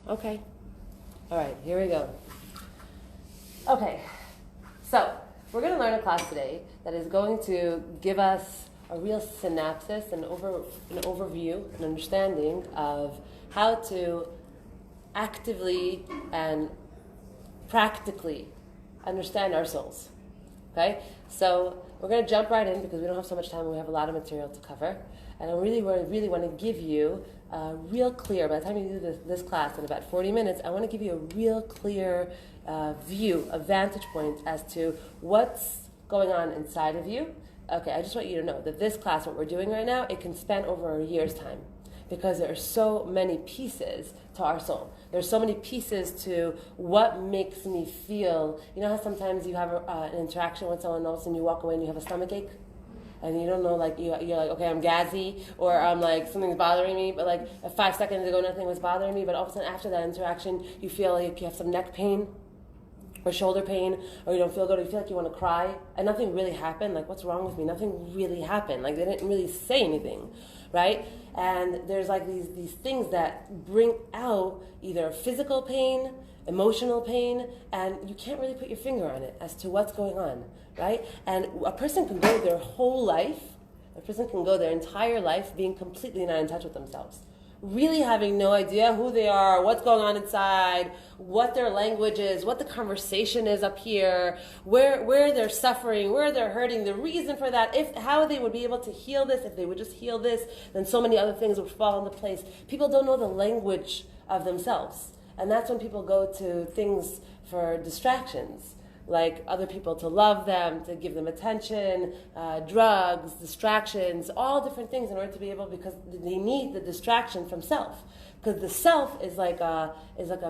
Okay. All right, here we go. Okay, so we're going to learn a class today that is going to give us a real synopsis, an overview, an understanding of how to actively and practically understand our souls. Okay? So we're going to jump right in because we don't have so much time and we have a lot of material to cover. And I really want to give you a real clear, by the time you do this class in about 40 minutes, I want to give you a real clear view, a vantage point as to what's going on inside of you. Okay, I just want you to know that this class, what we're doing right now, it can span over a year's time because there are so many pieces to our soul. There's so many pieces to what makes me feel. You know how sometimes you have an interaction with someone else and you walk away and you have a stomach ache? And you don't know, like, you're like, okay, I'm gassy, or I'm like, something's bothering me, but like 5 seconds ago nothing was bothering me, but all of a sudden after that interaction, you feel like you have some neck pain, or shoulder pain, or you don't feel good, or you feel like you want to cry, and nothing really happened. Like, what's wrong with me? Nothing really happened. Like, they didn't really say anything, right? And there's like these things that bring out either physical pain, emotional pain, and you can't really put your finger on it as to what's going on, right? And a person can go their whole life, a person can go their entire life being completely not in touch with themselves, really having no idea who they are, what's going on inside, what their language is, what the conversation is up here, where they're suffering, where they're hurting, the reason for that, how they would be able to heal this. If they would just heal this, then so many other things would fall into place. People don't know the language of themselves. And that's when people go to things for distractions, like other people to love them, to give them attention, drugs, distractions, all different things in order to be able, because they need the distraction from self. Because the self is like a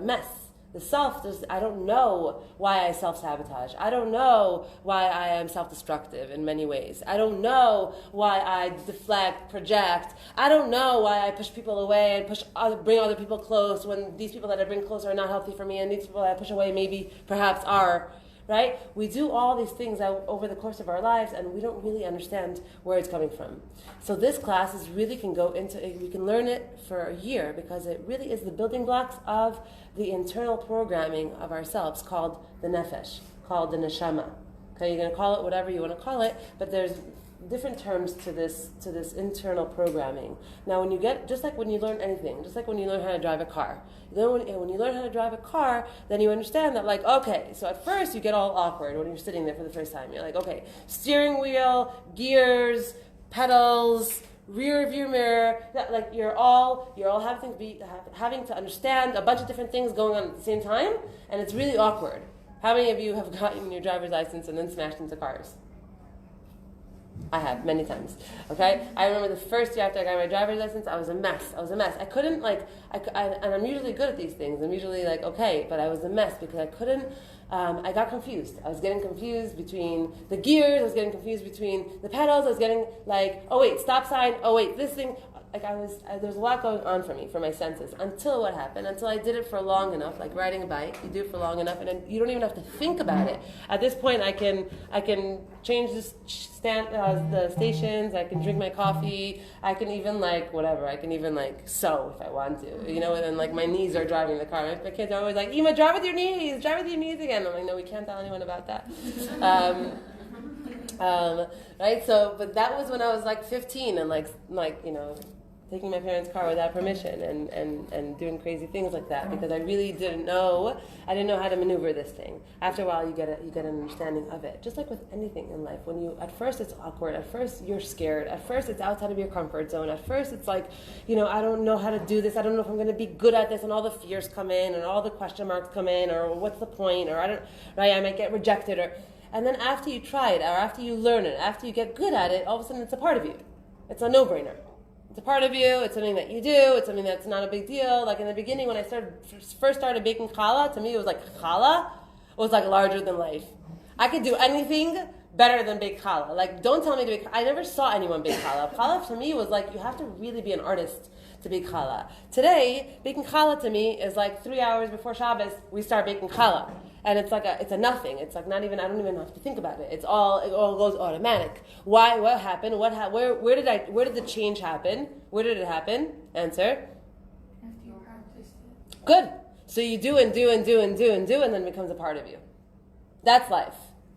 mess. The self, I don't know why I self-sabotage. I don't know why I am self-destructive in many ways. I don't know why I deflect, project. I don't know why I push people away and bring other people close when these people that I bring close are not healthy for me, and these people that I push away maybe perhaps are. Right? We do all these things over the course of our lives, and we don't really understand where it's coming from. So this class we can learn it for a year, because it really is the building blocks of the internal programming of ourselves, called the nefesh, called the neshama. Okay, you're going to call it whatever you want to call it, but there's different terms to this internal programming. Now, just like when you learn anything, just like when you learn how to drive a car, then when you learn how to drive a car, then you understand that, like, okay, so at first you get all awkward when you're sitting there for the first time. You're like, okay, steering wheel, gears, pedals, rear view mirror, like you're all having to understand a bunch of different things going on at the same time, and it's really awkward. How many of you have gotten your driver's license and then smashed into cars? I have, many times. Okay? I remember the first year after I got my driver's license, I was a mess. I couldn't, and I'm usually good at these things. I'm usually okay, but I was a mess because I couldn't, I got confused. I was getting confused between the gears, I was getting confused between the pedals, I was getting oh wait, stop sign, oh wait, this thing. There was a lot going on for me, for my senses, until what happened, until I did it for long enough, like riding a bike, you do it for long enough, and then you don't even have to think about it. At this point, I can change the stations, I can drink my coffee, I can even whatever, I can even sew if I want to, and then my knees are driving the car. My kids are always like, Ema, drive with your knees again. I'm like, no, we can't tell anyone about that. Right, so, but that was when I was 15 and taking my parents' car without permission and doing crazy things like that, because I really didn't know how to maneuver this thing. After a while, you get an understanding of it. Just like with anything in life, at first it's awkward, at first you're scared, at first it's outside of your comfort zone, at first it's I don't know how to do this, I don't know if I'm going to be good at this, and all the fears come in, and all the question marks come in, or what's the point, or I might get rejected, and then after you try it, or after you learn it, after you get good at it, all of a sudden it's a part of you. It's a no-brainer. It's a part of you, it's something that you do, it's something that's not a big deal. Like in the beginning when I first started baking challah, to me it was challah was larger than life. I could do anything better than bake challah. Don't tell me to bake. I never saw anyone bake challah. Challah to me was you have to really be an artist to bake challah. Today, baking challah to me is 3 hours before Shabbos, we start baking challah. And it's it's a nothing. It's not even, I don't even have to think about it. It all goes automatic. Why? What happened? Where did the change happen? Where did it happen? Answer. After you practiced it. Good. So you do and do and do and do and do, and then it becomes a part of you. That's life.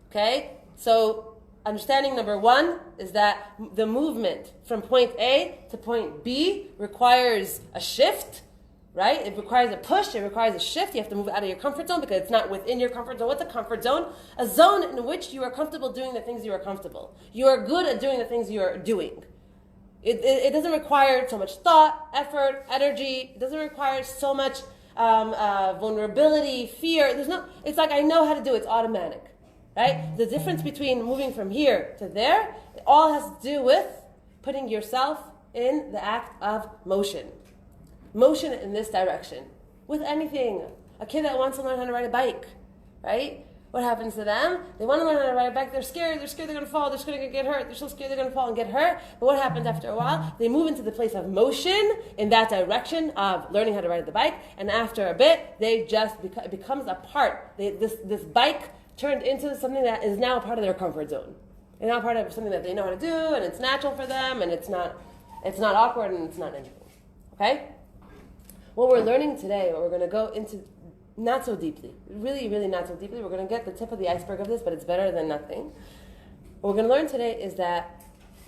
Okay? So understanding number one is that the movement from point A to point B requires a shift, right? It requires a push, it requires a shift. You have to move out of your comfort zone because it's not within your comfort zone. What's a comfort zone? A zone in which you are comfortable doing the things you are comfortable. You are good at doing the things you are doing. It doesn't require so much thought, effort, energy. It doesn't require so much vulnerability, fear. It's like I know how to do it. It's automatic, right? The difference between moving from here to there, it all has to do with putting yourself in the act of motion. Motion in this direction. With anything. A kid that wants to learn how to ride a bike, right? What happens to them? They want to learn how to ride a bike. They're scared they're going to fall. They're scared they're going to get hurt. They're so scared they're going to fall and get hurt. But what happens after a while? They move into the place of motion in that direction of learning how to ride the bike. And after a bit, they just it becomes a part. This bike turned into something that is now a part of their comfort zone. It's now part of something that they know how to do, and it's natural for them, and it's not awkward, and it's not anything. Okay? What we're learning today, what we're going to go into not so deeply, really, really not so deeply. We're going to get the tip of the iceberg of this, but it's better than nothing. What we're going to learn today is that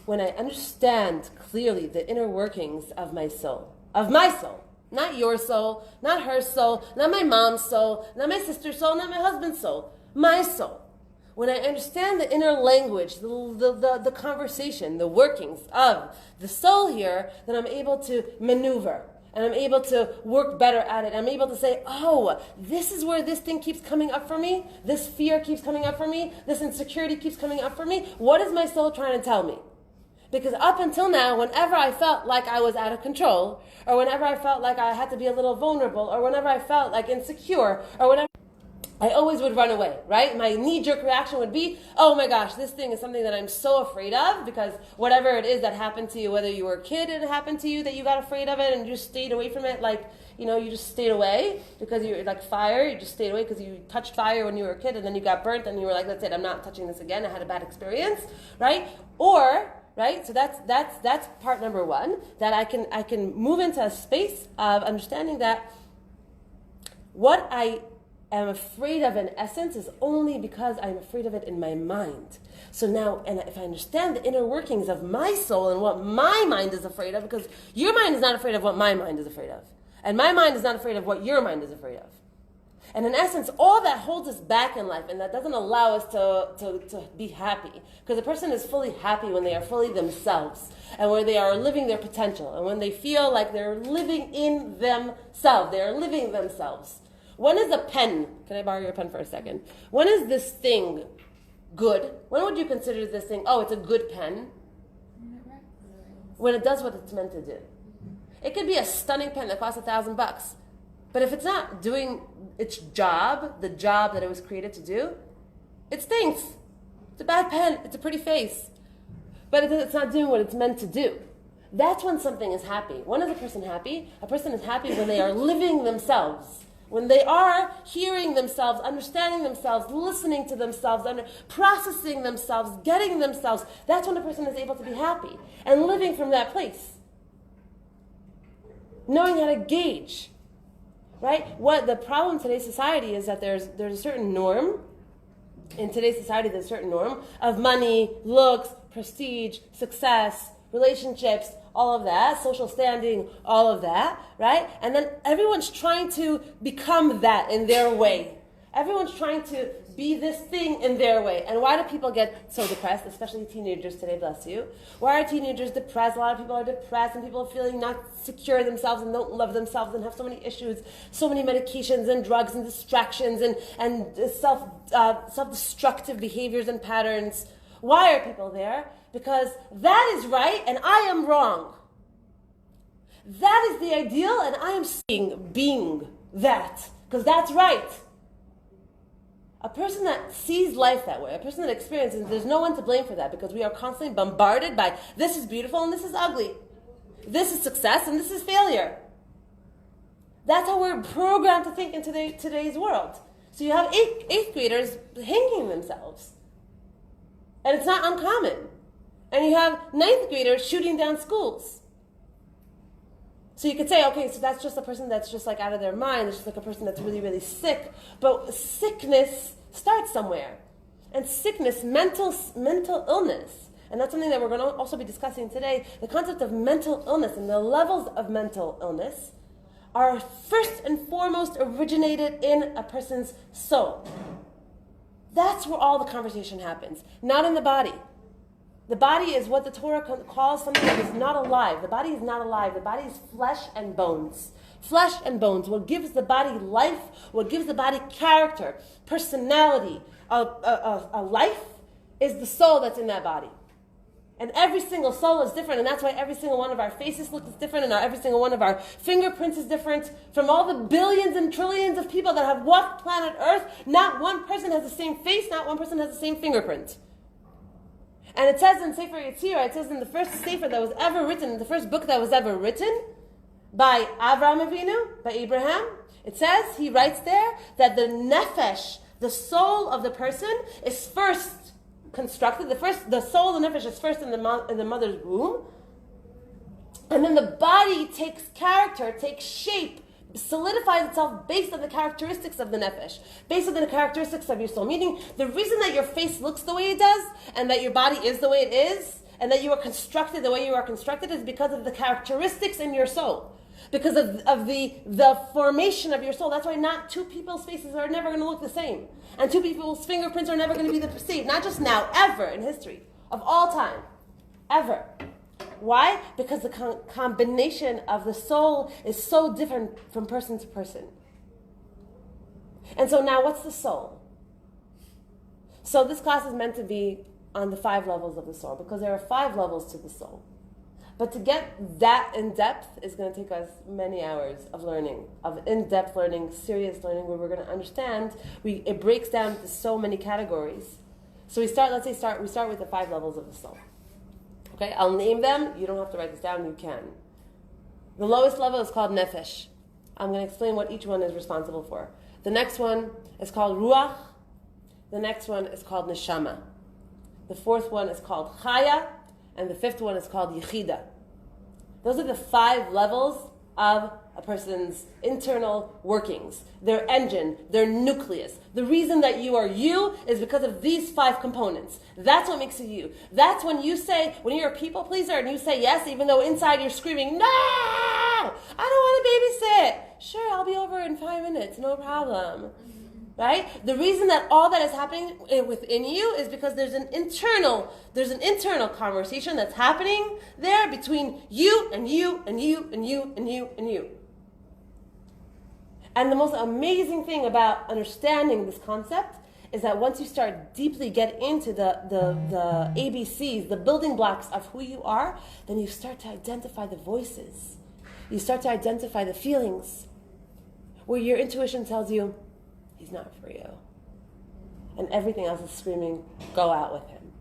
when I understand clearly the inner workings of my soul, not your soul, not her soul, not my mom's soul, not my sister's soul, not my husband's soul, my soul. When I understand the inner language, the conversation, the workings of the soul here, then I'm able to maneuver. And I'm able to work better at it. I'm able to say, oh, this is where this thing keeps coming up for me. This fear keeps coming up for me. This insecurity keeps coming up for me. What is my soul trying to tell me? Because up until now, whenever I felt like I was out of control, or whenever I felt like I had to be a little vulnerable, or whenever I felt like insecure, or whenever I always would run away, right? My knee-jerk reaction would be, oh my gosh, this thing is something that I'm so afraid of, because whatever it is that happened to you, whether you were a kid and it happened to you, that you got afraid of it and you just stayed away from it, like, you just stayed away because you like fire, you just stayed away because you touched fire when you were a kid and then you got burnt and you were like, that's it, I'm not touching this again, I had a bad experience, right? Right? So that's part number one, that I can move into a space of understanding that what I am afraid of in essence is only because I'm afraid of it in my mind. So now, and if I understand the inner workings of my soul and what my mind is afraid of, because your mind is not afraid of what my mind is afraid of. And my mind is not afraid of what your mind is afraid of. And in essence, all that holds us back in life and that doesn't allow us to be happy. Because a person is fully happy when they are fully themselves and where they are living their potential and when they feel like they're living in themselves. They are living themselves. When is a pen, can I borrow your pen for a second? When is this thing good? When would you consider this thing, oh, it's a good pen? When it does what it's meant to do. It could be a stunning pen that costs $1,000. But if it's not doing its job, the job that it was created to do, it stinks. It's a bad pen. It's a pretty face. But it's not doing what it's meant to do. That's when something is happy. When is a person happy? A person is happy when they are living themselves. When they are hearing themselves, understanding themselves, listening to themselves, processing themselves, getting themselves. That's when a person is able to be happy and living from that place. Knowing how to gauge. Right? What the problem in today's society is that there's a certain norm. In today's society, there's a certain norm of money, looks, prestige, success, relationships, all of that, social standing, all of that, right? And then everyone's trying to become that in their way. Everyone's trying to be this thing in their way. And why do people get so depressed, especially teenagers today, bless you? Why are teenagers depressed? A lot of people are depressed and people are feeling not secure in themselves and don't love themselves and have so many issues, so many medications and drugs and distractions and self-destructive behaviors and patterns. Why are people there? Because that is right and I am wrong. That is the ideal and I am being that. Because that's right. A person that sees life that way, a person that experiences, there's no one to blame for that because we are constantly bombarded by this is beautiful and this is ugly. This is success and this is failure. That's how we're programmed to think in today's world. So you have eighth graders hanging themselves. And it's not uncommon. And you have ninth graders shooting down schools. So you could say, okay, so that's just a person that's just like out of their mind. It's just like a person that's really, really sick. But sickness starts somewhere. And sickness, mental illness, and that's something that we're going to also be discussing today, the concept of mental illness and the levels of mental illness are first and foremost originated in a person's soul. That's where all the conversation happens, not in the body. The body is what the Torah calls something that is not alive. The body is not alive. The body is flesh and bones. Flesh and bones. What gives the body life, what gives the body character, personality, a life, is the soul that's in that body. And every single soul is different, and that's why every single one of our faces looks different, and every single one of our fingerprints is different. From all the billions and trillions of people that have walked planet Earth, not one person has the same face, not one person has the same fingerprint. And it says in Sefer Yetzirah, it says in the first Sefer that was ever written, the first book that was ever written, by Avraham Avinu, by Abraham, it says, he writes there, that the nefesh, the soul of the person, is first constructed. The soul, the nefesh, is first in the mother's womb. And then the body takes character, takes shape, solidifies itself based on the characteristics of the nefesh, based on the characteristics of your soul. Meaning, the reason that your face looks the way it does, and that your body is the way it is, and that you are constructed the way you are constructed, is because of the characteristics in your soul. Because of the formation of your soul. That's why not two people's faces are never going to look the same. And two people's fingerprints are never going to be the same. Not just now, ever in history. Of all time. Ever. Why? Because the combination of the soul is so different from person to person. And so now, what's the soul? So this class is meant to be on the 5 levels of the soul, because there are 5 levels to the soul. But to get that in depth is going to take us many hours of learning, of in-depth learning, serious learning, where we're going to understand. It breaks down into so many categories. So we start with the 5 levels of the soul. Okay, I'll name them. You don't have to write this down. You can. The lowest level is called nefesh. I'm going to explain what each one is responsible for. The next one is called ruach. The next one is called neshama. The 4th one is called chaya. And the 5th one is called yichida. Those are the 5 levels of a person's internal workings, their engine, their nucleus. The reason that you are you is because of these 5 components. That's what makes you you. That's when you're a people pleaser and you say yes, even though inside you're screaming, no, I don't want to babysit. Sure, I'll be over in 5 minutes, no problem. Right? The reason that all that is happening within you is because there's an internal conversation that's happening there between you and you and you and you and you and you. And the most amazing thing about understanding this concept is that once you start deeply get into the ABCs, the building blocks of who you are, then you start to identify the voices. You start to identify the feelings where your intuition tells you, he's not for you. And everything else is screaming, go out with him.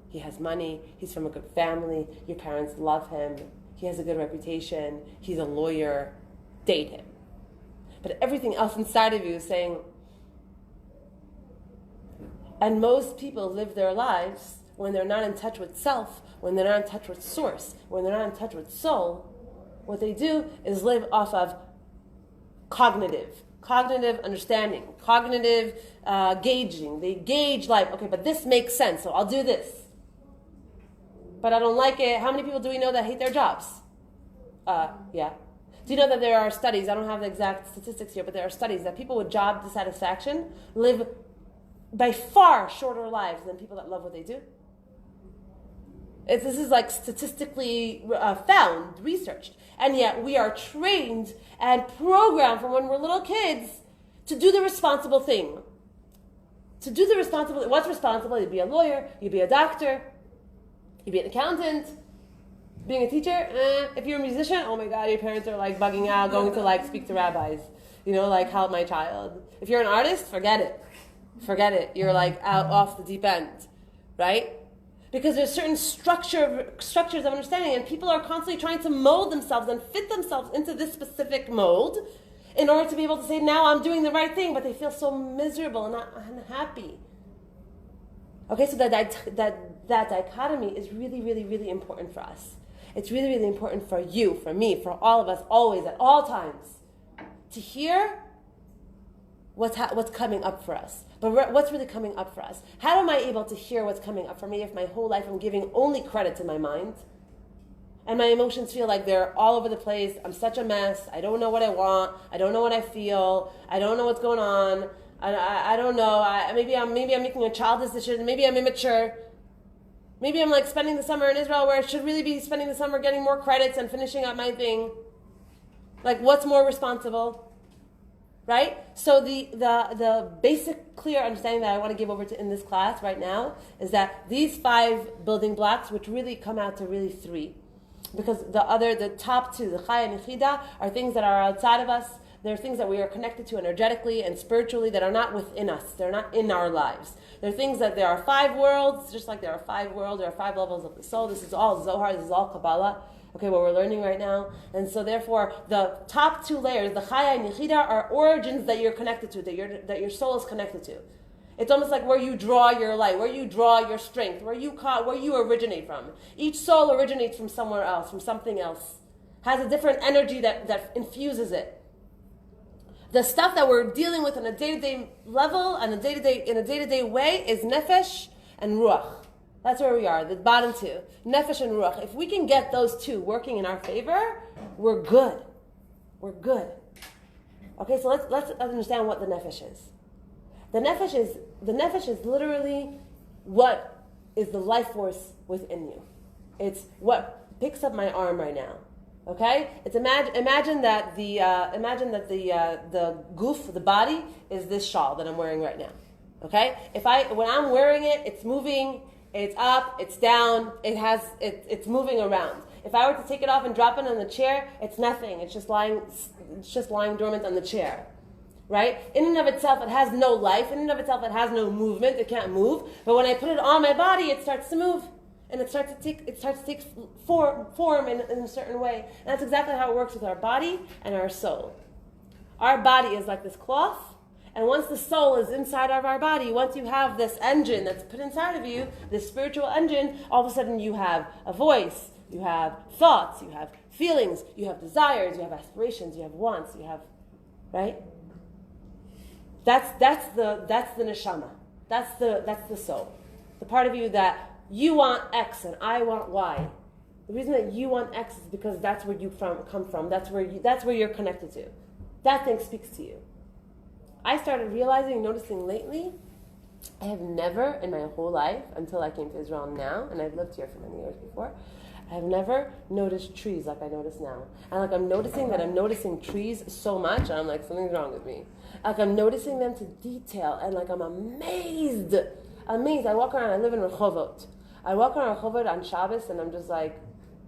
He has money, he's from a good family, your parents love him, he has a good reputation, he's a lawyer, date him. But everything else inside of you is saying, and most people live their lives when they're not in touch with self, when they're not in touch with source, when they're not in touch with soul. What they do is live off of cognitive understanding, cognitive gauging. They gauge life. Okay, but this makes sense, so I'll do this. But I don't like it. How many people do we know that hate their jobs? Yeah. Do you know that there are studies, I don't have the exact statistics here, but there are studies that people with job dissatisfaction live by far shorter lives than people that love what they do? This is like statistically found, researched. And yet we are trained and programmed from when we're little kids to do the responsible thing. What's responsible? You'd be a lawyer, you'd be a doctor, you'd be an accountant. Being a teacher, if you're a musician, oh my God, your parents are like bugging out, going to like speak to rabbis. Like help my child. If you're an artist, forget it. You're like out off the deep end, right? Because there's certain structures of understanding, and people are constantly trying to mold themselves and fit themselves into this specific mold in order to be able to say, now I'm doing the right thing, but they feel so miserable and not unhappy. Okay, so that dichotomy is really, really, really important for us. it's really, really important for you, for me, for all of us, always, at all times, to hear what's coming up for us. But what's really coming up for us? How am I able to hear what's coming up for me if my whole life I'm giving only credit to my mind? And my emotions feel like they're all over the place. I'm such a mess. I don't know what I want. I don't know what I feel. I don't know what's going on. I don't know. Maybe I'm making a childish decision. Maybe I'm immature. Maybe I'm like spending the summer in Israel where I should really be spending the summer getting more credits and finishing up my thing. Like, what's more responsible? Right? So the basic clear understanding that I want to give over to in this class right now is that these 5 building blocks, which really come out to really 3, because the top 2, the Chaya and Yechida, are things that are outside of us. They're things that we are connected to energetically and spiritually that are not within us. They're not in our lives. They're things that there are 5 worlds, just like there are 5 worlds, there are 5 levels of the soul. This is all Zohar, this is all Kabbalah. Okay, what we're learning right now. And so therefore, the top 2 layers, the Chaya and Yechida, are origins that you're connected to, that your soul is connected to. It's almost like where you draw your light, where you draw your strength, where you originate from. Each soul originates from somewhere else, from something else. Has a different energy that infuses it. The stuff that we're dealing with on a day-to-day level, in a day-to-day way, is nefesh and ruach. That's where we are, the bottom 2. Nefesh and ruach. If we can get those 2 working in our favor, we're good. We're good. Okay, so let's understand what the nefesh is. The nefesh is literally what is the life force within you. It's what picks up my arm right now. Okay? It's imagine that the goof, the body, is this shawl that I'm wearing right now. Okay? When I'm wearing it, it's moving. It's up, it's down, it's moving around. If I were to take it off and drop it on the chair, it's nothing. It's just lying dormant on the chair. Right? In and of itself, it has no life. In and of itself, it has no movement. It can't move. But when I put it on my body, it starts to move. And it starts to take form in a certain way. And that's exactly how it works with our body and our soul. Our body is like this cloth. And once the soul is inside of our body, once you have this engine that's put inside of you, this spiritual engine, all of a sudden you have a voice, you have thoughts, you have feelings, you have desires, you have aspirations, you have wants, you have, right? That's the neshama. That's the soul. The part of you that you want X and I want Y. The reason that you want X is because that's where you come from. That's where you're connected to. That thing speaks to you. I started noticing lately, I have never in my whole life, until I came to Israel now, and I've lived here for many years before, I have never noticed trees like I notice now. And like I'm noticing trees so much, and I'm like, something's wrong with me. Like I'm noticing them to detail, and like I'm amazed. I walk around, I live in Rehovot. I walk around Rehovot on Shabbos, and I'm just like,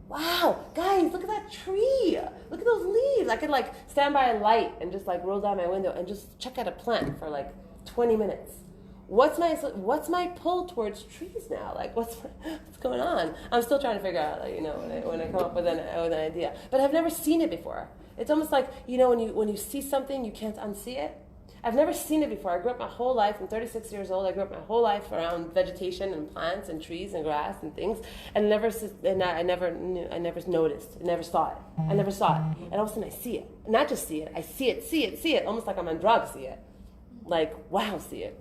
wow, guys, look at that tree. Look at those leaves. I could like stand by a light and just like roll down my window and just check out a plant for like 20 minutes. What's my pull towards trees now? Like what's going on? I'm still trying to figure out, like, when I come up with an idea. But I've never seen it before. It's almost like, when you see something, you can't unsee it. I've never seen it before. I grew up my whole life. I'm 36 years old. I grew up my whole life around vegetation and plants and trees and grass and things, and I never noticed. I never saw it. And all of a sudden, I see it. Not just see it. I see it. Almost like I'm on drugs. See it. Like, wow, see it.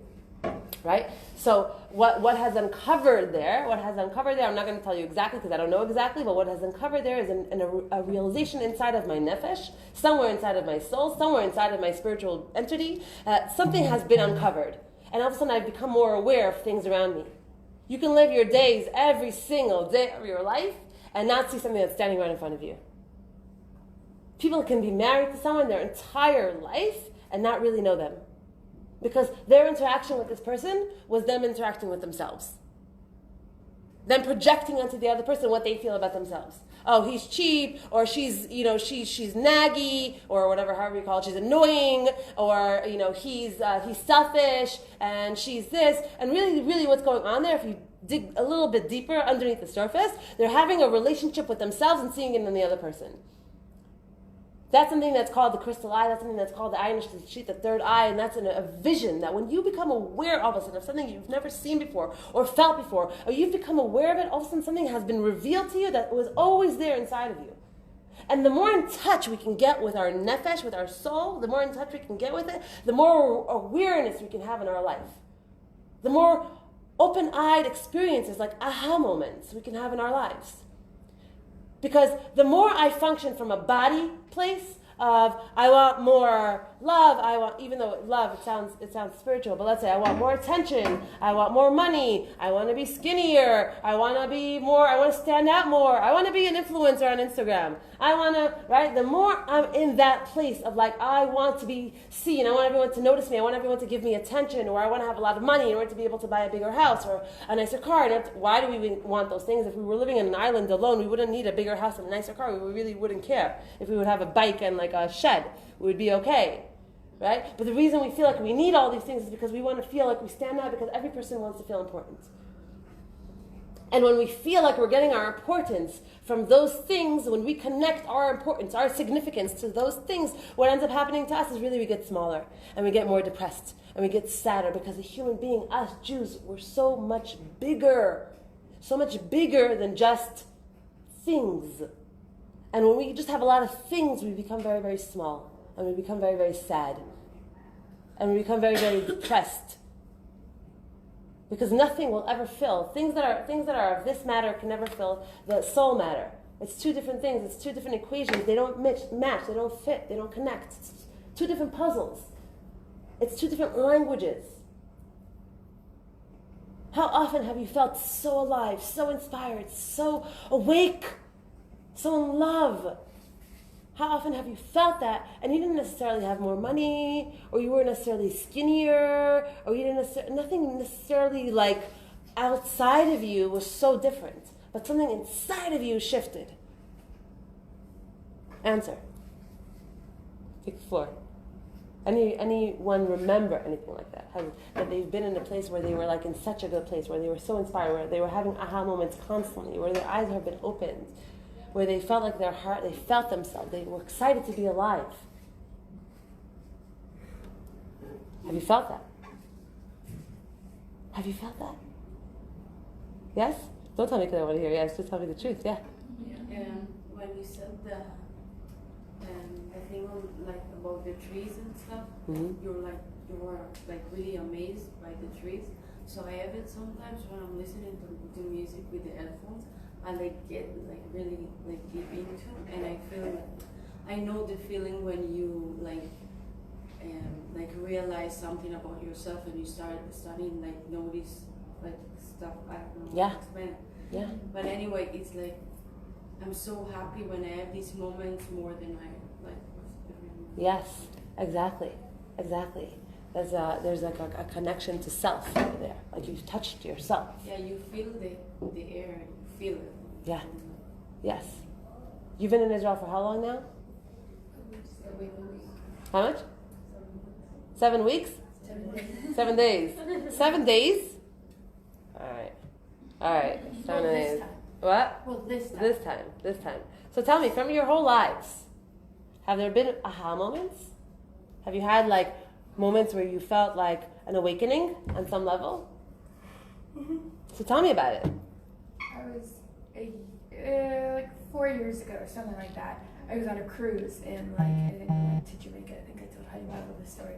Right? So what has uncovered there, I'm not going to tell you exactly because I don't know exactly, but what has uncovered there is a realization inside of my nefesh, somewhere inside of my soul, somewhere inside of my spiritual entity, something has been uncovered. And all of a sudden I've become more aware of things around me. You can live your days every single day of your life and not see something that's standing right in front of you. People can be married to someone their entire life and not really know them. Because their interaction with this person was them interacting with themselves. Them projecting onto the other person what they feel about themselves. Oh, he's cheap, or she's naggy, or whatever, however you call it, she's annoying, or, he's selfish, and she's this. And really, really what's going on there, if you dig a little bit deeper underneath the surface, they're having a relationship with themselves and seeing it in the other person. That's something that's called the crystal eye. That's something that's called the Ayin Shlishit, the third eye, and that's a vision that when you become aware all of a sudden of something you've never seen before or felt before, or you've become aware of it, all of a sudden something has been revealed to you that was always there inside of you. And the more in touch we can get with our nefesh, with our soul, the more in touch we can get with it, the more awareness we can have in our life. The more open-eyed experiences, like aha moments, we can have in our lives. Because the more I function from a body place of I want more love, even though love it sounds spiritual, but let's say I want more attention, I want more money, I want to be skinnier, I want to stand out more, I want to be an influencer on Instagram. The more I'm in that place of like I want to be seen, I want everyone to notice me, I want everyone to give me attention, or I want to have a lot of money in order to be able to buy a bigger house or a nicer car. Why do we want those things? If we were living in an island alone, we wouldn't need a bigger house and a nicer car. We really wouldn't care. If we would have a bike and like a shed, we would be okay. Right? But the reason we feel like we need all these things is because we want to feel like we stand out, because every person wants to feel important. And when we feel like we're getting our importance from those things, when we connect our importance, our significance to those things, what ends up happening to us is really we get smaller and we get more depressed and we get sadder, because a human being, us Jews, we're so much bigger than just things. And when we just have a lot of things, we become very, very small. And we become very, very sad. And we become very, very depressed. Because nothing will ever fill. Things that are of this matter can never fill the soul matter. It's two different things. It's two different equations. They don't match. They don't fit. They don't connect. It's two different puzzles. It's two different languages. How often have you felt so alive, so inspired, so awake, so in love? How often have you felt that, and you didn't necessarily have more money, or you weren't necessarily skinnier, or you didn't nothing necessarily like outside of you was so different, but something inside of you shifted? Answer. Take the floor. Anyone remember anything like that? That they've been in a place where they were like in such a good place, where they were so inspired, where they were having aha moments constantly, where their eyes have been opened, where they felt like they felt themselves, they were excited to be alive. Have you felt that? Have you felt that? Yes? Don't tell me because I want to hear yes, just tell me the truth, yeah. When you said the thing like about the trees and stuff, you were really amazed by the trees. So I have it sometimes when I'm listening to music with the headphones. I get really deep into, and I feel I know the feeling when you realize something about yourself and you start studying notice stuff. I don't know how to explain it. Yeah. But anyway, it's I'm so happy when I have these moments more than I like. Yes, exactly. There's a connection to self over there. Like you've touched yourself. Yeah, you feel the air. Feel it. Yeah. Yes. You've been in Israel for how long now? How much? 7 weeks? 7 days. 7 days? All right. 7 days. What? Well, this time. So tell me, from your whole lives, have there been aha moments? Have you had moments where you felt like an awakening on some level? Mm-hmm. So tell me about it. I was 4 years ago or something like that. I was on a cruise and I went to Jamaica. I think I told Heidi about this story.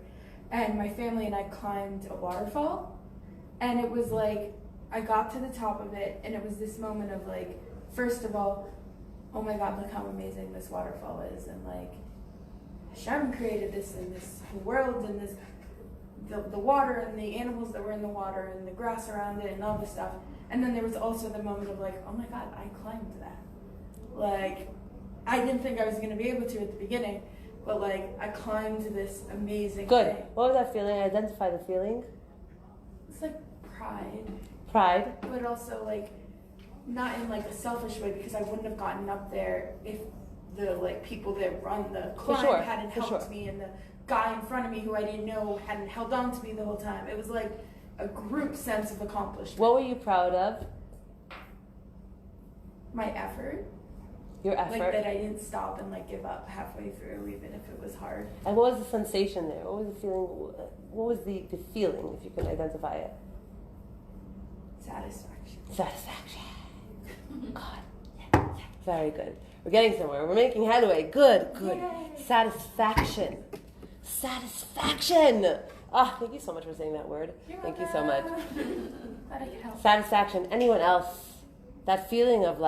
And my family and I climbed a waterfall, and it was I got to the top of it, and it was this moment of first of all, oh my God, look how amazing this waterfall is, and Hashem created this in this world, and this the water and the animals that were in the water and the grass around it and all this stuff. And then there was also the moment of oh my God, I climbed that. I didn't think I was going to be able to at the beginning, but I climbed this amazing Good. thing. What was that feeling? Identify the feeling. It's pride. Pride. But also not in a selfish way, because I wouldn't have gotten up there if the people that run the climb hadn't helped me, and the guy in front of me who I didn't know hadn't held on to me the whole time. It was a group sense of accomplishment. What were you proud of? My effort. Your effort. Like that I didn't stop and like give up halfway through, even if it was hard. And what was the sensation there? What was the feeling? What was the feeling, if you can identify it? Satisfaction. Satisfaction. God. Yeah. Very good. We're getting somewhere. We're making headway. Good. Yay. Satisfaction. Satisfaction. Ah, thank you so much for saying that word. Thank you so much. Glad I could help. Satisfaction. Anyone else? That feeling of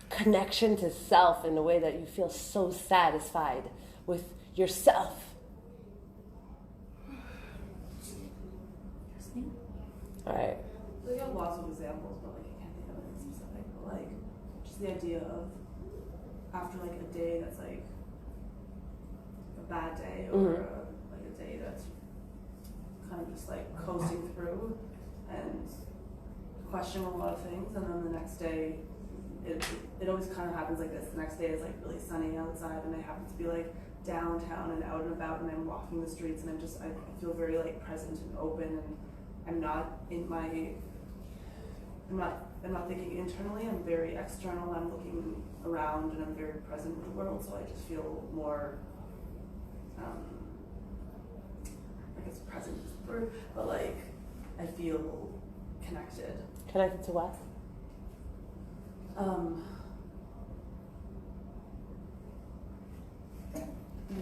connection to self in a way that you feel so satisfied with yourself. All right. I got lots of examples, but like I can't think of anything specific. But like just the idea of after like a day that's like a bad day or like a day that's kind of just like coasting through and questioning a lot of things, and then the next day it always kind of happens like this. The next day is like really sunny outside, and I happen to be like downtown and out and about, and I'm walking the streets, and I feel very like present and open, and I'm not thinking internally. I'm very external. I'm looking around, and I'm very present with the world. So I just feel more, I guess present is the word, but like I feel connected. Connected to what?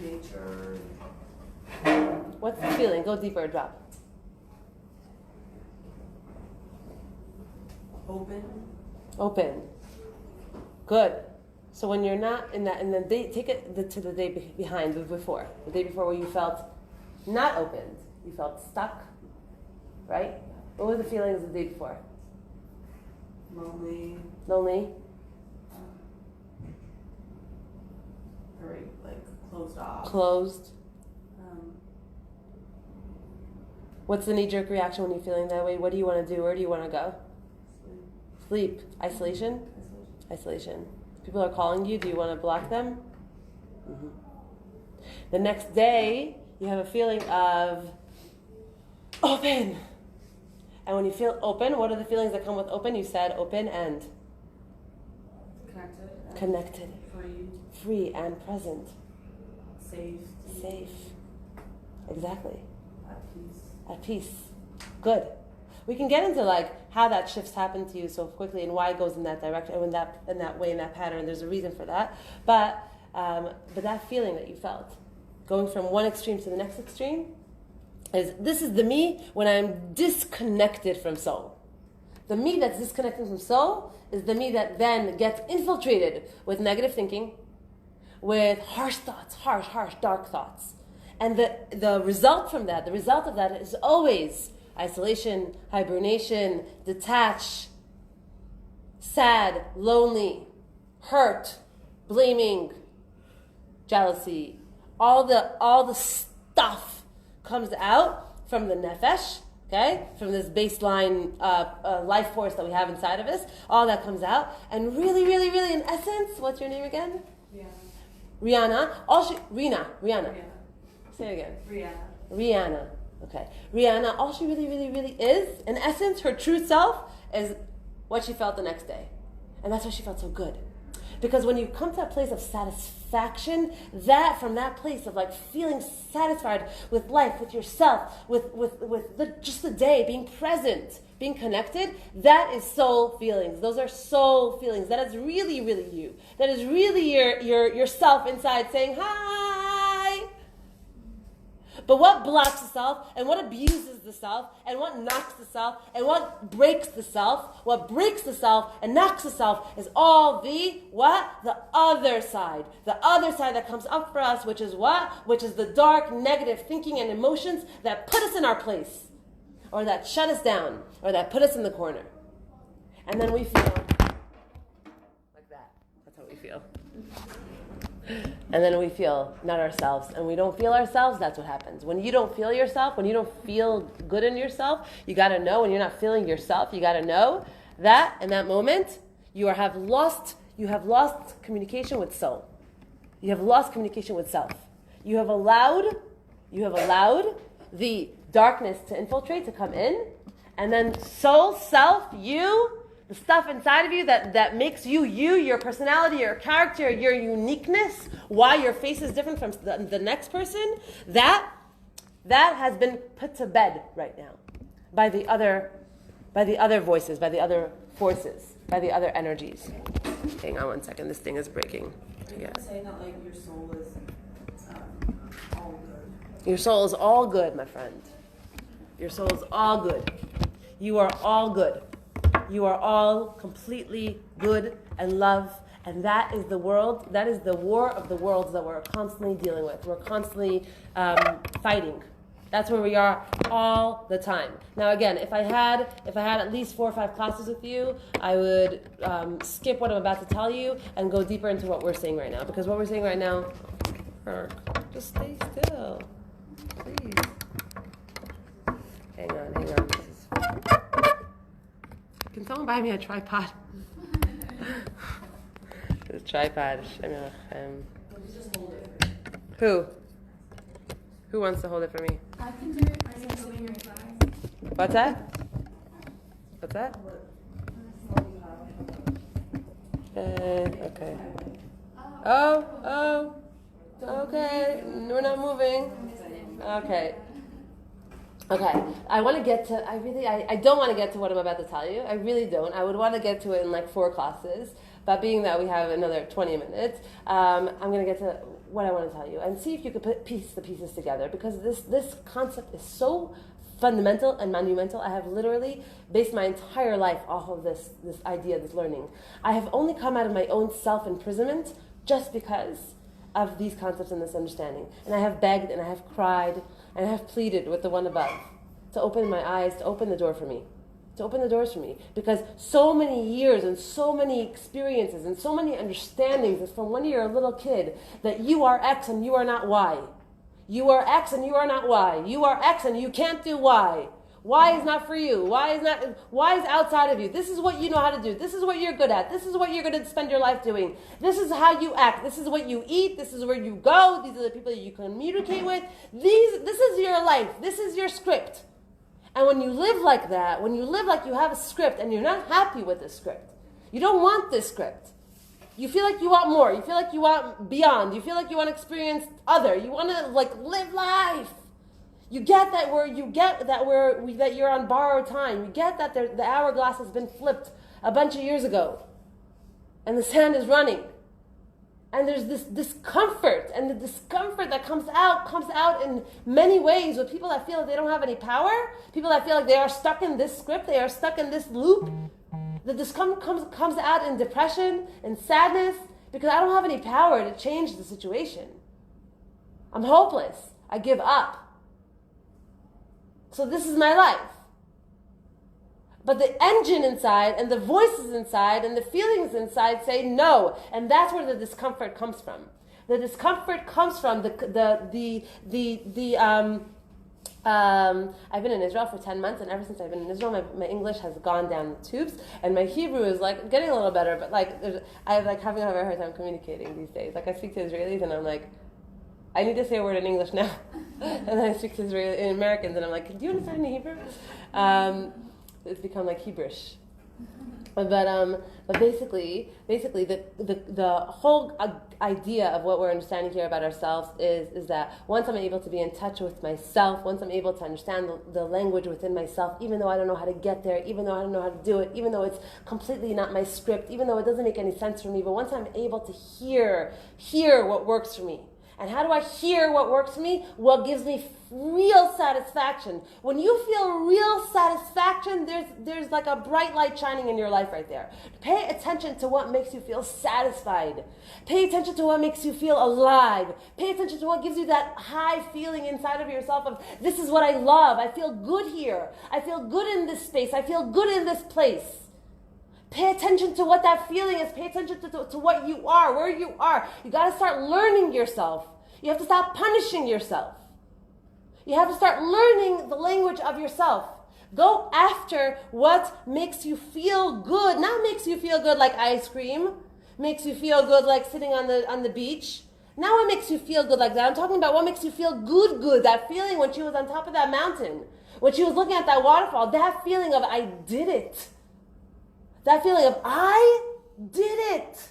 Nature. What's the feeling? Go deeper, drop. Open. Good. So when you're not in that, and then take it to the day behind, the day before where you felt not opened, you felt stuck, right? What were the feelings the day before? Lonely. Very like closed off. Closed. What's the knee-jerk reaction when you're feeling that way? What do you want to do? Where do you want to go? Sleep. Isolation? Isolation. People are calling you. Do you want to block them? Mm-hmm. The next day, you have a feeling of open. And when you feel open, what are the feelings that come with open? You said open and connected. Free and present. Safe. Exactly. At peace. Good. We can get into like how that shifts happen to you so quickly and why it goes in that direction, in that way, in that pattern. There's a reason for that. But that feeling that you felt, going from one extreme to the next extreme, this is the me when I'm disconnected from soul. The me that's disconnected from soul is the me that then gets infiltrated with negative thinking, with harsh thoughts, harsh, dark thoughts. And the result of that is always isolation, hibernation, detach, sad, lonely, hurt, blaming, jealousy. All the stuff comes out from the nefesh, okay? From this baseline life force that we have inside of us. All that comes out. And really, really, really, in essence, what's your name again? Rihanna. Rihanna. Say it again. Rihanna. Okay. Rihanna, all she really, really, really is, in essence, her true self is what she felt the next day. And that's why she felt so good. Because when you come to that place of satisfaction, from that place of like feeling satisfied with life, with yourself, with just the day, being present, being connected, that is soul feelings. Those are soul feelings. That is really, really you. That is really yourself inside saying, hi. But what blocks the self, and what abuses the self, and what knocks the self, and what breaks the self, what breaks the self and knocks the self is all the other side. The other side that comes up for us, which is what? Which is the dark, negative thinking and emotions that put us in our place, or that shut us down, or that put us in the corner. And then we feel like that. That's how we feel. And then we feel not ourselves, and we don't feel ourselves. That's what happens. When you don't feel yourself, when you don't feel good in yourself, you got to know, when you're not feeling yourself, you got to know that in that moment, you have lost communication with soul. You have lost communication with self. You have allowed the darkness to infiltrate, to come in, and then soul, self, you the stuff inside of you that makes you, your personality, your character, your uniqueness, why your face is different from the next person, that has been put to bed right now by the other voices, by the other forces, by the other energies. Hang on one second, this thing is breaking. You're saying that like your soul is all good. Your soul is all good, my friend. Your soul is all good. You are all good. You are all completely good and love. And that is the world, that is the war of the worlds that we're constantly dealing with. We're constantly fighting. That's where we are all the time. Now again, if I had at least 4 or 5 classes with you, I would skip what I'm about to tell you and go deeper into what we're saying right now. Because what we're saying right now, just stay still, please. Hang on. Can someone buy me a tripod? This tripod. Just hold it. Who wants to hold it for me? I can do it. I can swing your thighs. What's that? Okay. Oh. Okay. We're not moving. Okay. I want to get to, I don't want to get to what I'm about to tell you. I really don't. I would want to get to it in like 4 classes. But being that we have another 20 minutes, I'm going to get to what I want to tell you and see if you could piece the pieces together, because this concept is so fundamental and monumental. I have literally based my entire life off of this idea, this learning. I have only come out of my own self-imprisonment just because of these concepts and this understanding. And I have begged and I have cried and I have pleaded with the one above to open my eyes, to open the door for me. To open the doors for me. Because so many years and so many experiences and so many understandings is from when you're a little kid that you are X and you are not Y. You are X and you are not Y. You are X and you can't do Y. Y is not for you. Y is outside of you. This is what you know how to do. This is what you're good at. This is what you're going to spend your life doing. This is how you act. This is what you eat. This is where you go. These are the people that you communicate with. This is your life. This is your script. And when you live like that, when you live like you have a script and you're not happy with this script, you don't want this script. You feel like you want more. You feel like you want beyond. You feel like you want to experience other. You want to like live life. You get that that you're on borrowed time. You get that the hourglass has been flipped a bunch of years ago, and the sand is running. And there's this discomfort, and the discomfort that comes out in many ways with people that feel like they don't have any power, people that feel like they are stuck in this script, they are stuck in this loop. The discomfort comes out in depression and sadness because I don't have any power to change the situation. I'm hopeless. I give up. So this is my life. But the engine inside and the voices inside and the feelings inside say no. And that's where the discomfort comes from. The discomfort comes from I've been in Israel for 10 months, and ever since I've been in Israel, my English has gone down the tubes, and my Hebrew is like getting a little better, but like I'm like having a very hard time communicating these days. Like I speak to Israelis and I'm like, I need to say a word in English now. And then I speak to Americans and I'm like, do you understand any Hebrew? It's become like Hebrewish. But basically the whole idea of what we're understanding here about ourselves is that once I'm able to be in touch with myself, once I'm able to understand the language within myself, even though I don't know how to get there, even though I don't know how to do it, even though it's completely not my script, even though it doesn't make any sense for me, but once I'm able to hear what works for me. And how do I hear what works for me? What gives me real satisfaction. When you feel real satisfaction, there's like a bright light shining in your life right there. Pay attention to what makes you feel satisfied. Pay attention to what makes you feel alive. Pay attention to what gives you that high feeling inside of yourself of, this is what I love. I feel good here. I feel good in this space. I feel good in this place. Pay attention to what that feeling is. Pay attention to what you are, where you are. You got to start learning yourself. You have to stop punishing yourself. You have to start learning the language of yourself. Go after what makes you feel good. Not makes you feel good like ice cream. Makes you feel good like sitting on the beach. Now what makes you feel good like that? I'm talking about what makes you feel good. That feeling when she was on top of that mountain. When she was looking at that waterfall. That feeling of I did it. That feeling of, I did it.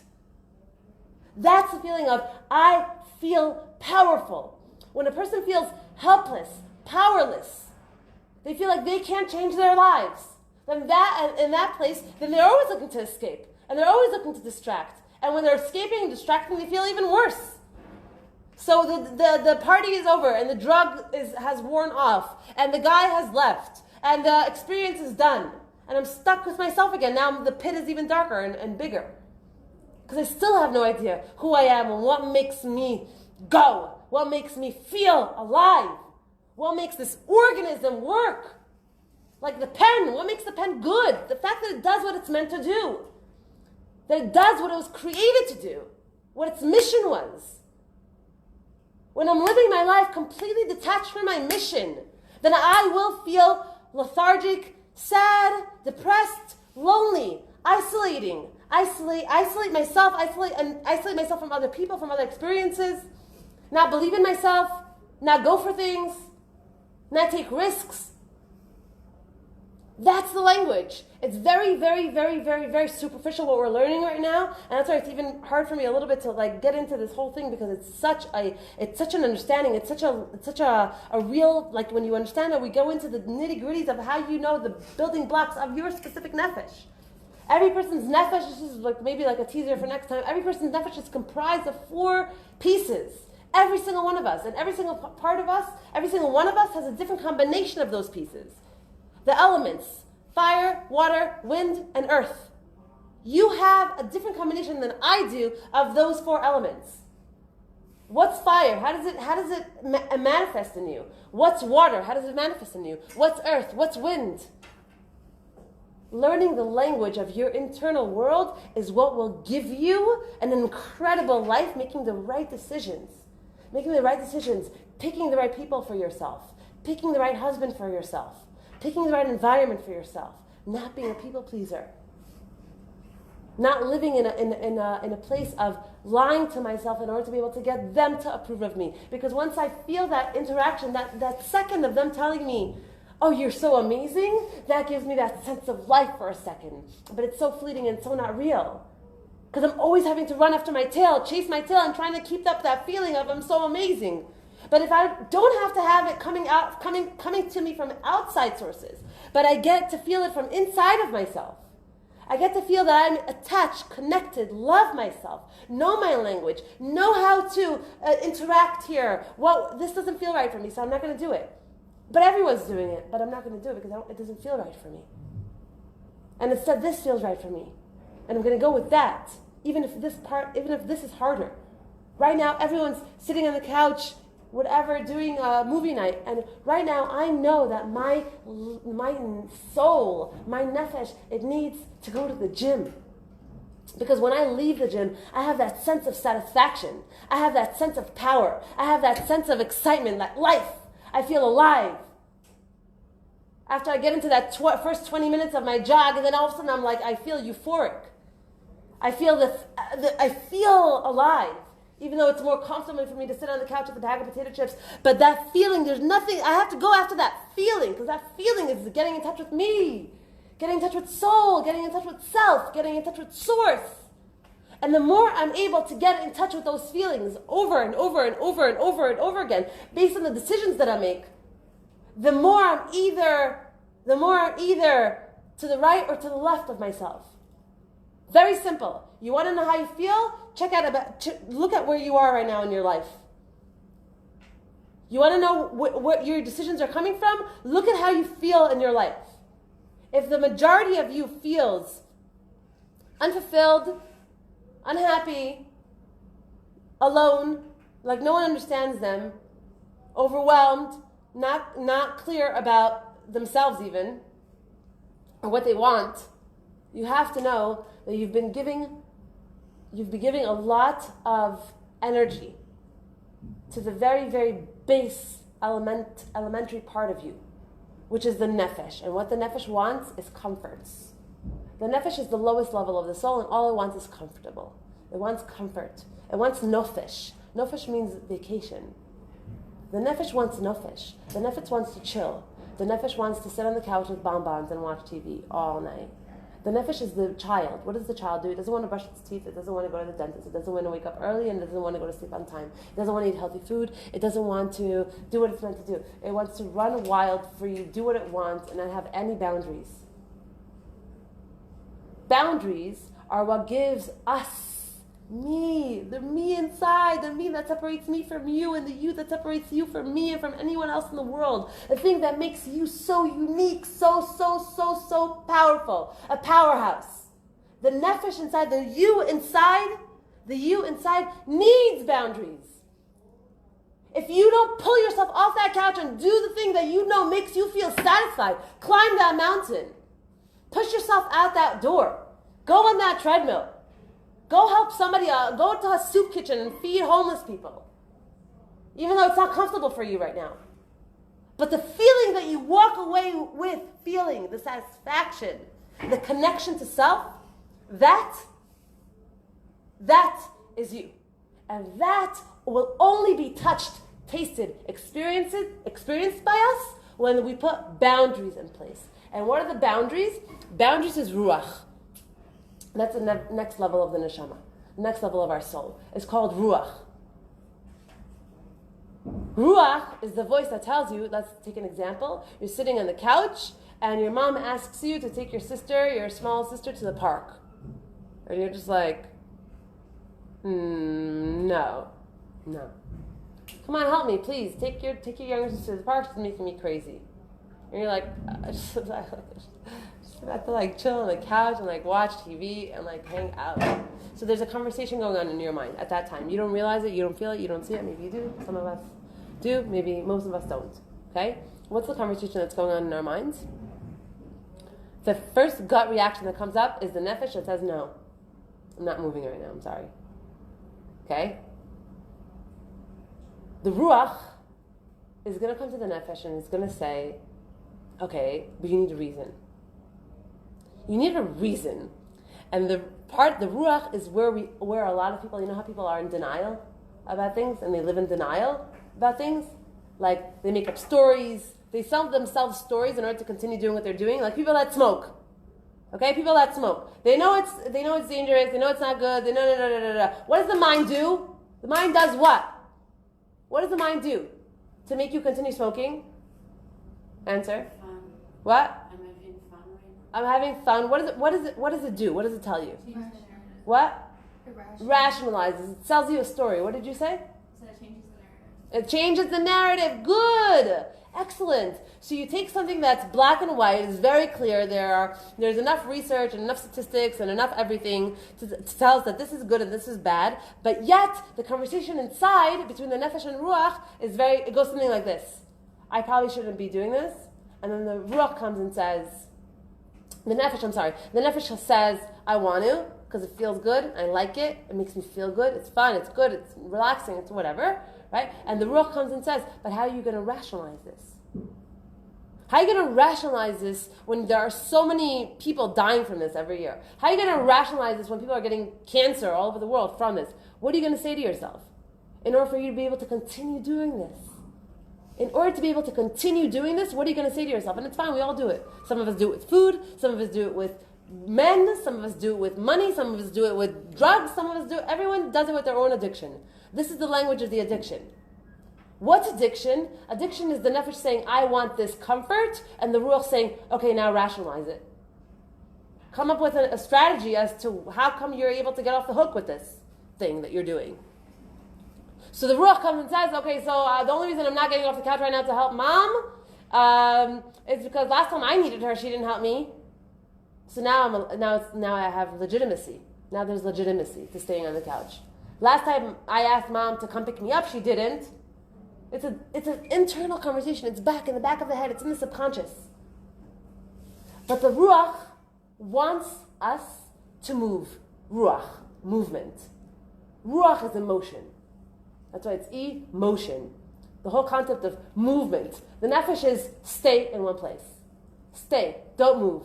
That's the feeling of, I feel powerful. When a person feels helpless, powerless, they feel like they can't change their lives. Then in that place, then they're always looking to escape. And they're always looking to distract. And when they're escaping and distracting, they feel even worse. So the party is over, and the drug has worn off, and the guy has left, and the experience is done. And I'm stuck with myself again. Now the pit is even darker and bigger. Because I still have no idea who I am and what makes me go. What makes me feel alive. What makes this organism work. Like the pen. What makes the pen good? The fact that it does what it's meant to do. That it does what it was created to do. What its mission was. When I'm living my life completely detached from my mission, then I will feel lethargic, sad, depressed, lonely, isolating. Isolate myself from other people, from other experiences, not believe in myself, not go for things, not take risks. That's the language. It's very, very, very, very, very superficial what we're learning right now, and that's why it's even hard for me a little bit to get into this whole thing, because it's such an understanding. It's such a real, like, when you understand it, we go into the nitty-gritties of how you know the building blocks of your specific nefesh. Every person's nefesh, this is maybe like a teaser for next time, every person's nefesh is comprised of 4 pieces. Every single one of us, and every single part of us, every single one of us has a different combination of those pieces. The elements, fire, water, wind, and earth. You have a different combination than I do of those 4 elements. What's fire? How does it manifest in you? What's water? How does it manifest in you? What's earth? What's wind? Learning the language of your internal world is what will give you an incredible life, making the right decisions. Making the right decisions, picking the right people for yourself, picking the right husband for yourself, picking the right environment for yourself, not being a people pleaser. Not living in a place of lying to myself in order to be able to get them to approve of me. Because once I feel that interaction, that second of them telling me, oh, you're so amazing, that gives me that sense of life for a second. But it's so fleeting and so not real. Because I'm always having to run after my tail, chase my tail, and trying to keep up that feeling of I'm so amazing. But if I don't have to have it coming to me from outside sources, but I get to feel it from inside of myself. I get to feel that I'm attached, connected, love myself, know my language, know how to interact here. Well, this doesn't feel right for me, so I'm not going to do it. But everyone's doing it, but I'm not going to do it because it doesn't feel right for me. And instead, this feels right for me. And I'm going to go with that, even if this is harder. Right now, everyone's sitting on the couch, whatever, doing a movie night. And right now, I know that my soul, my nefesh, it needs to go to the gym. Because when I leave the gym, I have that sense of satisfaction. I have that sense of power. I have that sense of excitement, that life. I feel alive. After I get into that first 20 minutes of my jog, and then all of a sudden I'm like, I feel euphoric. I feel I feel alive. Even though it's more comfortable for me to sit on the couch with a bag of potato chips. But that feeling, there's nothing, I have to go after that feeling, because that feeling is getting in touch with me. Getting in touch with soul, getting in touch with self, getting in touch with source. And the more I'm able to get in touch with those feelings over and over and over and over and over again, based on the decisions that I make, the more I'm either to the right or to the left of myself. Very simple. You want to know how you feel? Look at where you are right now in your life. You want to know what your decisions are coming from? Look at how you feel in your life. If the majority of you feels unfulfilled, unhappy, alone, like no one understands them, overwhelmed, not clear about themselves even, or what they want, you have to know that you've been giving a lot of energy to the very, very base elementary part of you, which is the nefesh. And what the nefesh wants is comforts. The nefesh is the lowest level of the soul, and all it wants is comfortable. It wants comfort. It wants nofesh. Nofesh means vacation. The nefesh wants nofesh. The nefesh wants to chill. The nefesh wants to sit on the couch with bonbons and watch TV all night. The nefesh is the child. What does the child do? It doesn't want to brush its teeth. It doesn't want to go to the dentist. It doesn't want to wake up early, and it doesn't want to go to sleep on time. It doesn't want to eat healthy food. It doesn't want to do what it's meant to do. It wants to run wild, free, do what it wants, and not have any boundaries. Boundaries are what gives us me, the me inside, the me that separates me from you, and the you that separates you from me and from anyone else in the world. The thing that makes you so unique, so powerful. A powerhouse. The nefesh inside, the you inside needs boundaries. If you don't pull yourself off that couch and do the thing that you know makes you feel satisfied, climb that mountain. Push yourself out that door. Go on that treadmill. Go help somebody, go to a soup kitchen and feed homeless people. Even though it's not comfortable for you right now. But the feeling that you walk away with, feeling the satisfaction, the connection to self, that is you. And that will only be touched, tasted, experienced by us when we put boundaries in place. And what are the boundaries? Boundaries is ruach. That's the next level of the neshama, next level of our soul. It's called ruach. Ruach is the voice that tells you, let's take an example. You're sitting on the couch and your mom asks you to take your small sister to the park. And you're just like, no. Come on, help me, please. Take your younger sister to the park. She's making me crazy. And you're like, just about to chill on the couch and watch TV and hang out. So there's a conversation going on in your mind at that time. You don't realize it, you don't feel it, you don't see it. Maybe you do. Some of us do. Maybe most of us don't. Okay? What's the conversation that's going on in our minds? The first gut reaction that comes up is the nefesh that says, no, I'm not moving right now, I'm sorry. Okay? The ruach is going to come to the nefesh and it's going to say, okay, but you need a reason. You need a reason. And the ruach is where a lot of people, you know how people are in denial about things and they live in denial about things? They make up stories, they sell themselves stories in order to continue doing what they're doing. Like people that smoke. Okay, people that smoke. They know it's dangerous, they know it's not good, they know. What does the mind do? The mind does what? What does the mind do to make you continue smoking? Answer. Fun. What? I'm having fun right now. I'm having fun. What does it do? What does it tell you? What? It Rationalizes. It tells you a story. What did you say? So it changes the narrative. It changes the narrative. Good. Excellent. So you take something that's black and white, it's very clear, there's enough research and enough statistics and enough everything to tell us that this is good and this is bad, but yet the conversation inside between the nefesh and ruach it goes something like this. I probably shouldn't be doing this. And then the ruach comes and says, the nefesh says, I want to, because it feels good, I like it, it makes me feel good, it's fun, it's good, it's relaxing, it's whatever, right? And the ruach comes and says, but how are you going to rationalize this? How are you going to rationalize this when there are so many people dying from this every year? How are you going to rationalize this when people are getting cancer all over the world from this? What are you going to say to yourself in order for you to be able to continue doing this? In order to be able to continue doing this, what are you going to say to yourself? And it's fine, we all do it. Some of us do it with food, some of us do it with men, some of us do it with money, some of us do it with drugs, everyone does it with their own addiction. This is the language of the addiction. What's addiction? Addiction is the nefesh saying, I want this comfort, and the ruach saying, okay, now rationalize it. Come up with a strategy as to how come you're able to get off the hook with this thing that you're doing. So the ruach comes and says, okay, so the only reason I'm not getting off the couch right now to help mom is because last time I needed her, she didn't help me. So now I have legitimacy. Now there's legitimacy to staying on the couch. Last time I asked mom to come pick me up, she didn't. It's an internal conversation. It's back in the back of the head. It's in the subconscious. But the ruach wants us to move. Ruach, movement. Ruach is emotion. That's why it's emotion. The whole concept of movement. The nefesh is stay in one place. Stay. Don't move.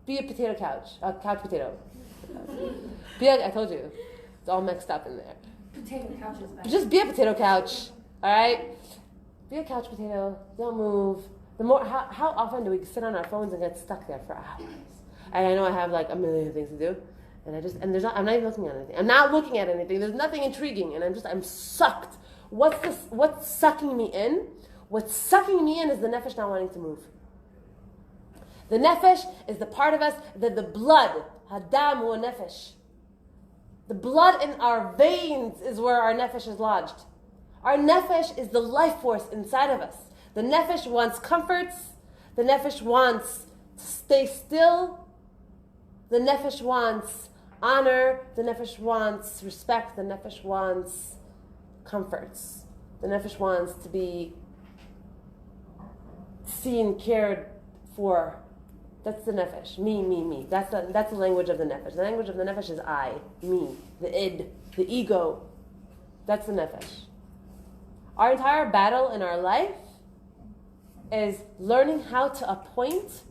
Be a potato couch. A couch potato. I told you. It's all mixed up in there. Potato couch is better. Just be a potato couch. Alright? Be a couch potato. Don't move. How often do we sit on our phones and get stuck there for hours? And I know I have like a million things to do. And I'm not even looking at anything. I'm not looking at anything. There's nothing intriguing. And I'm sucked. What's sucking me in? What's sucking me in is the nefesh not wanting to move. The nefesh is the part of us that the blood, hadam hu nefesh. The blood in our veins is where our nefesh is lodged. Our nefesh is the life force inside of us. The nefesh wants comforts. The nefesh wants to stay still. The nefesh wants honor. The nefesh wants respect. The nefesh wants comforts. The nefesh wants to be seen, cared for. That's the nefesh. Me. That's the language of the nefesh. The language of the nefesh is I, me, the id, the ego. That's the nefesh. Our entire battle in our life is learning how to appoint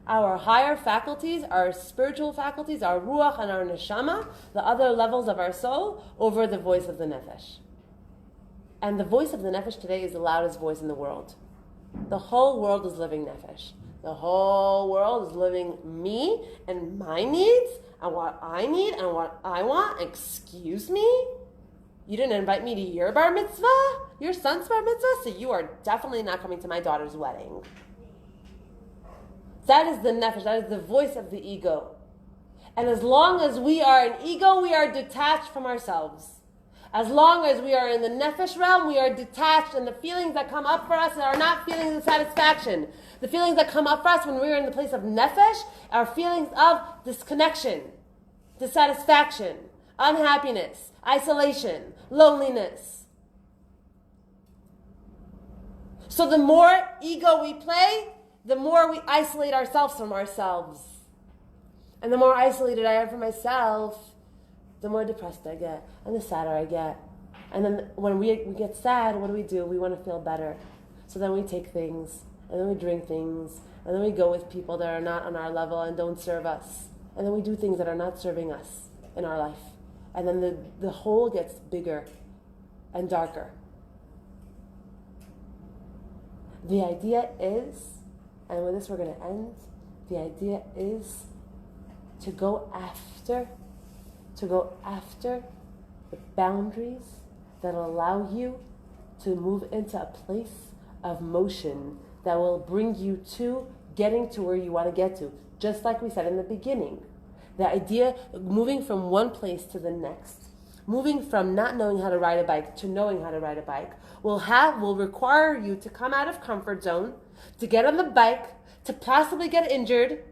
our higher faculties, our spiritual faculties, our ruach and our neshama, the other levels of our soul, over the voice of the nefesh. And the voice of the nefesh today is the loudest voice in the world. The whole world is living nefesh. The whole world is living me and my needs and what I need and what I want. Excuse me? You didn't invite me to your bar mitzvah? Your son's bar mitzvah? So you are definitely not coming to my daughter's wedding. That is the nefesh. That is the voice of the ego. And as long as we are an ego, we are detached from ourselves. As long as we are in the nefesh realm, we are detached, and the feelings that come up for us are not feelings of satisfaction. The feelings that come up for us when we are in the place of nefesh are feelings of disconnection, dissatisfaction, unhappiness, isolation, loneliness. So the more ego we play, the more we isolate ourselves from ourselves. And the more isolated I am from myself, the more depressed I get, and the sadder I get. And then when we get sad, what do? We want to feel better. So then we take things, and then we drink things, and then we go with people that are not on our level and don't serve us. And then we do things that are not serving us in our life. And then the hole gets bigger and darker. The idea is, and with this we're going to end, the idea is to go after the boundaries that allow you to move into a place of motion that will bring you to getting to where you want to get to. Just like we said in the beginning. The idea of moving from one place to the next, moving from not knowing how to ride a bike to knowing how to ride a bike, will require you to come out of comfort zone, to get on the bike, to possibly get injured,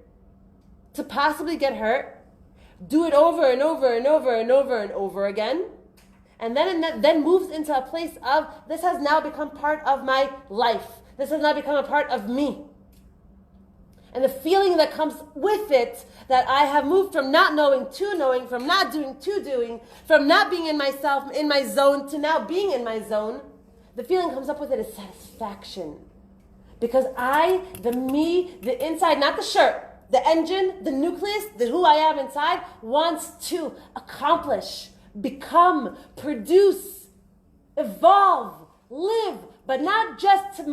to possibly get hurt, do it over and over and over and over and over again, and then moves into a place of, this has now become part of my life. This has now become a part of me. And the feeling that comes with it, that I have moved from not knowing to knowing, from not doing to doing, from not being in myself, in my zone, to now being in my zone, the feeling comes up with it is satisfaction. Because the me, the inside, not the shirt, the engine, the nucleus, who I am inside, wants to accomplish, become, produce, evolve, live, but not just to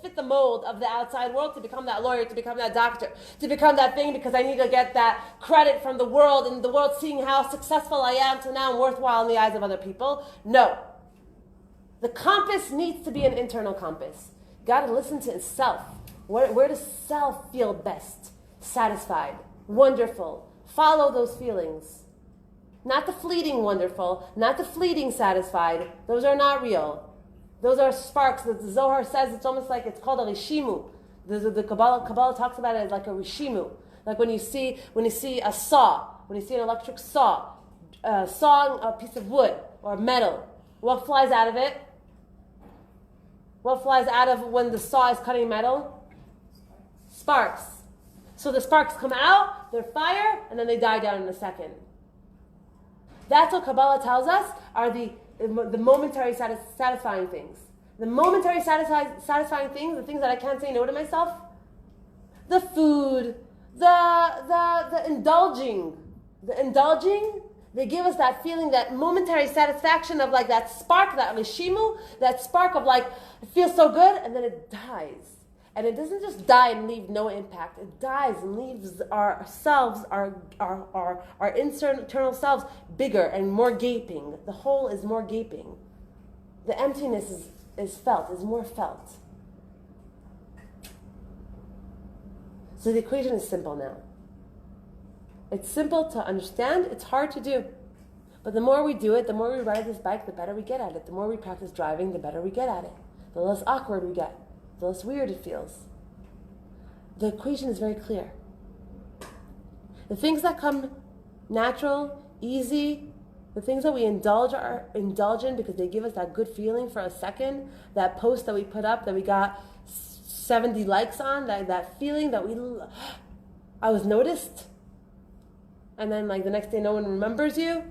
fit the mold of the outside world, to become that lawyer, to become that doctor, to become that thing because I need to get that credit from the world and the world seeing how successful I am, so now I'm worthwhile in the eyes of other people. No. The compass needs to be an internal compass. Got to listen to itself. Where does self feel best? Satisfied, wonderful. Follow those feelings. Not the fleeting wonderful, not the fleeting satisfied. Those are not real. Those are sparks. The Zohar says it's almost like it's called a rishimu. The Kabbalah talks about it as like a rishimu. Like when you see a saw, when you see an electric saw, sawing a piece of wood or metal, what flies out of it? What flies out of when the saw is cutting metal? Sparks. So the sparks come out, they're fire, and then they die down in a second. That's what Kabbalah tells us are the momentary satisfying things. The momentary satisfying things, the things that I can't say no to myself, the food, the indulging. The indulging, they give us that feeling, that momentary satisfaction of like that spark, that rishimu, that spark of like, it feels so good, and then it dies. And it doesn't just die and leave no impact. It dies and leaves ourselves, our internal selves, bigger and more gaping. The hole is more gaping. The emptiness is felt, is more felt. So the equation is simple now. It's simple to understand. It's hard to do. But the more we do it, the more we ride this bike, the better we get at it. The more we practice driving, the better we get at it. The less awkward we get, the less weird it feels. The equation is very clear. The things that come natural, easy, the things that we indulge in because they give us that good feeling for a second, that post that we put up that we got 70 likes on, that feeling that I was noticed, and then like the next day no one remembers you,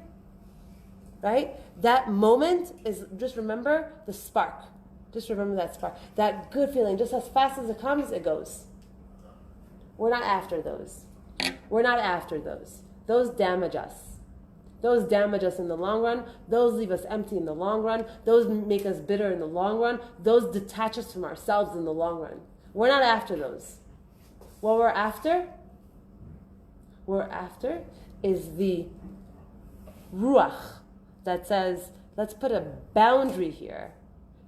right? That moment is, just remember the spark. Just remember that spark. That good feeling, just as fast as it comes, it goes. We're not after those. We're not after those. Those damage us. Those damage us in the long run. Those leave us empty in the long run. Those make us bitter in the long run. Those detach us from ourselves in the long run. We're not after those. What we're after is the ruach that says, let's put a boundary here.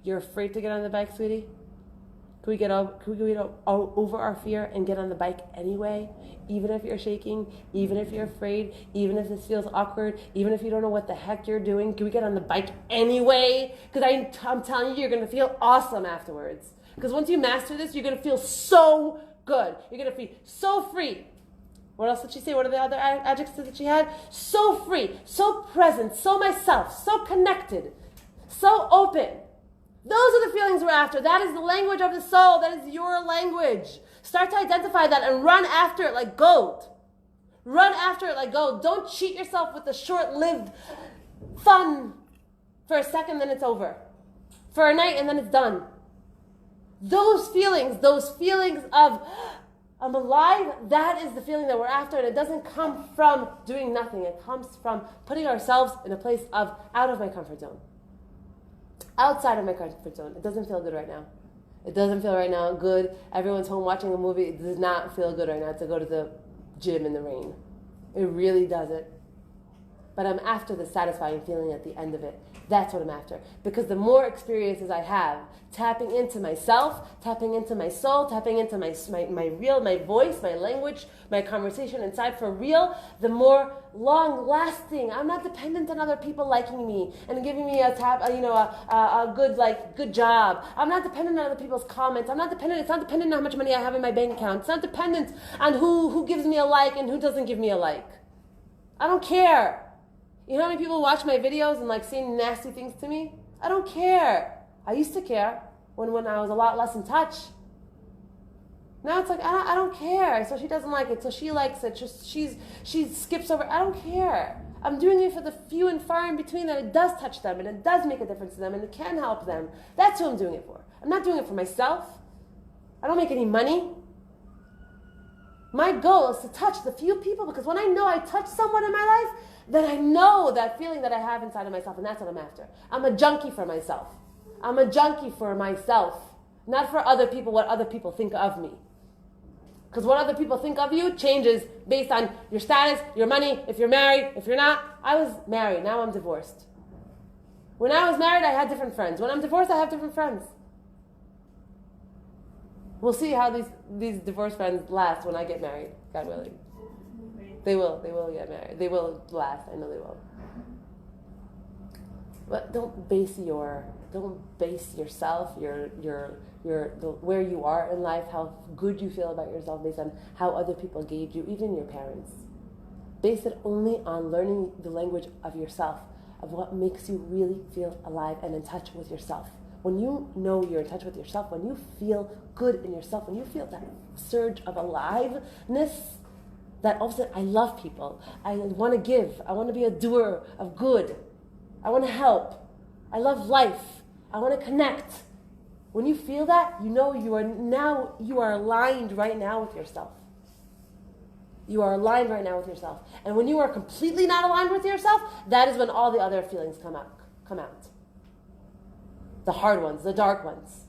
You're afraid to get on the bike, sweetie? Can we get over our fear and get on the bike anyway? Even if you're shaking, even if you're afraid, even if this feels awkward, even if you don't know what the heck you're doing, can we get on the bike anyway? Because I'm telling you, you're going to feel awesome afterwards. Because once you master this, you're going to feel so good. You're going to feel so free. What else did she say? What are the other adjectives that she had? So free, so present, so myself, so connected, so open. Those are the feelings we're after. That is the language of the soul. That is your language. Start to identify that and run after it like gold. Run after it like gold. Don't cheat yourself with the short-lived fun for a second, then it's over. For a night, and then it's done. Those feelings of I'm alive, that is the feeling that we're after, and it doesn't come from doing nothing. It comes from putting ourselves in a place of out of my comfort zone. Outside of my comfort zone. It doesn't feel good right now. It doesn't feel right now good. Everyone's home watching a movie. It does not feel good right now to go to the gym in the rain. It really doesn't. But I'm after the satisfying feeling at the end of it. That's what I'm after. Because the more experiences I have, tapping into myself, tapping into my soul, tapping into my real, my voice, my language, my conversation inside for real, the more long-lasting. I'm not dependent on other people liking me and giving me a good job. I'm not dependent on other people's comments. It's not dependent on how much money I have in my bank account. It's not dependent on who gives me a like and who doesn't give me a like. I don't care. You know how many people watch my videos and like saying nasty things to me? I don't care. I used to care when I was a lot less in touch. Now it's like, I don't care. So she doesn't like it. So she likes it. She skips over. I don't care. I'm doing it for the few and far in between that it does touch them and it does make a difference to them and it can help them. That's who I'm doing it for. I'm not doing it for myself. I don't make any money. My goal is to touch the few people, because when I know I touch someone in my life, then I know that feeling that I have inside of myself, and that's what I'm after. I'm a junkie for myself. I'm a junkie for myself, not for other people, what other people think of me. Because what other people think of you changes based on your status, your money, if you're married, if you're not. I was married, now I'm divorced. When I was married, I had different friends. When I'm divorced, I have different friends. We'll see how these divorced friends last when I get married, God willing. They will get married. They will last, I know they will. But don't base yourself, where you are in life, how good you feel about yourself based on how other people gauged you, even your parents. Base it only on learning the language of yourself, of what makes you really feel alive and in touch with yourself. When you know you're in touch with yourself, when you feel good in yourself, when you feel that surge of aliveness, that all of a sudden I love people, I want to give, I want to be a doer of good, I want to help, I love life, I want to connect. When you feel that, you know you are aligned right now with yourself. You are aligned right now with yourself. And when you are completely not aligned with yourself, that is when all the other feelings come out. The hard ones, the dark ones.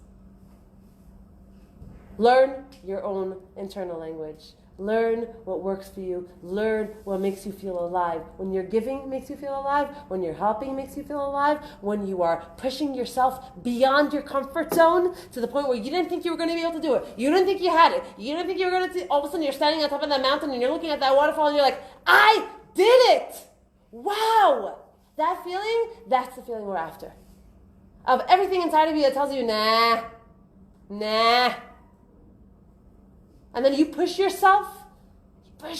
Learn your own internal language. Learn what works for you. Learn what makes you feel alive. When you're giving makes you feel alive. When you're helping makes you feel alive. When you are pushing yourself beyond your comfort zone to the point where you didn't think you were going to be able to do it. You didn't think you had it. You didn't think you were going to. All of a sudden you're standing on top of that mountain and you're looking at that waterfall and you're like, I did it! Wow! That feeling, that's the feeling we're after. Of everything inside of you that tells you, nah. And then you push yourself to do